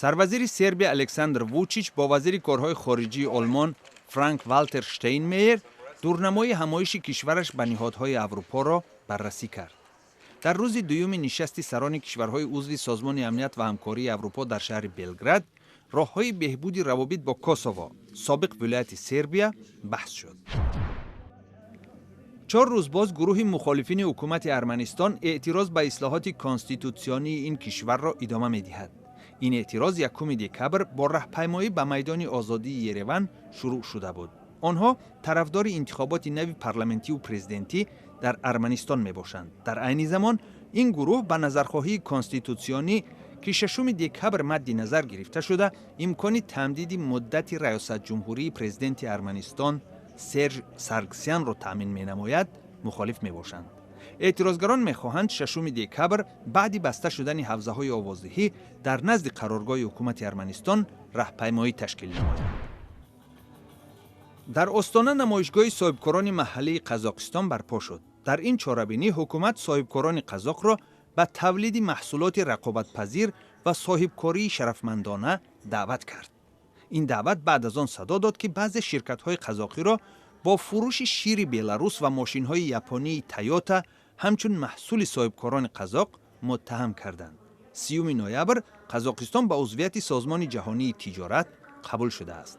سروزیر سربیا الکساندر ووچیچ با وزیر کارهای خارجی آلمان فرانک والتر شتینمایر دورنمای همایش کشورش به نهادهای اروپا را بررسی کرد. در روز دوم نشست سران کشورهای عضو سازمان امنیت و همکاری اروپا در شهر بلگراد، راههای بهبود روابط با کوسوو، سابق ولایت سربیا، بحث شد. 4 روز باز گروه مخالفین حکومت ارمنستان اعتراض به اصلاحات کانستیتوسیونی این کشور را ادامه می‌دهد. این اعتراض 1 دکبر با راهپیمایی به میدان آزادی یریون شروع شده بود. آنها طرفدار انتخابات نو پارلمانتی و پرزیدنتی در ارمنستان میباشند. در عین زمان این گروه به نظرخواهی کانستیتوسیونی که 6 دکبر مد نظر گرفته شده امکان تمدید مدت ریاست جمهوری پرزیدنت ارمنستان سرژ سارگسیان را تامین می‌نماید مخالف میباشند. اعتراضگران می‌خواهند 6 دکبر بعد بسته شدن حوزه‌های آوازدهی در نزد قرارگاه حکومت ارمنستان راهپیمایی تشکیل نمایند. در استان نمایشگاه صاحبکاران محلی قزاقستان برپا شد. در این چاره‌بینی حکومت صاحبکاران قزاق را به تولید محصولات رقابت‌پذیر و صاحبکاری شرفمندانه دعوت کرد. این دعوت بعد از آن صدا داد که بعضی شرکت‌های قزاقی را با فروش شیر بلاروس و ماشین‌های ژاپنی تویوتا همچون محصول صاحبکاران قزاق متهم کردند. 30 نوامبر قزاقستان به عضویت سازمان جهانی تجارت قبول شده است.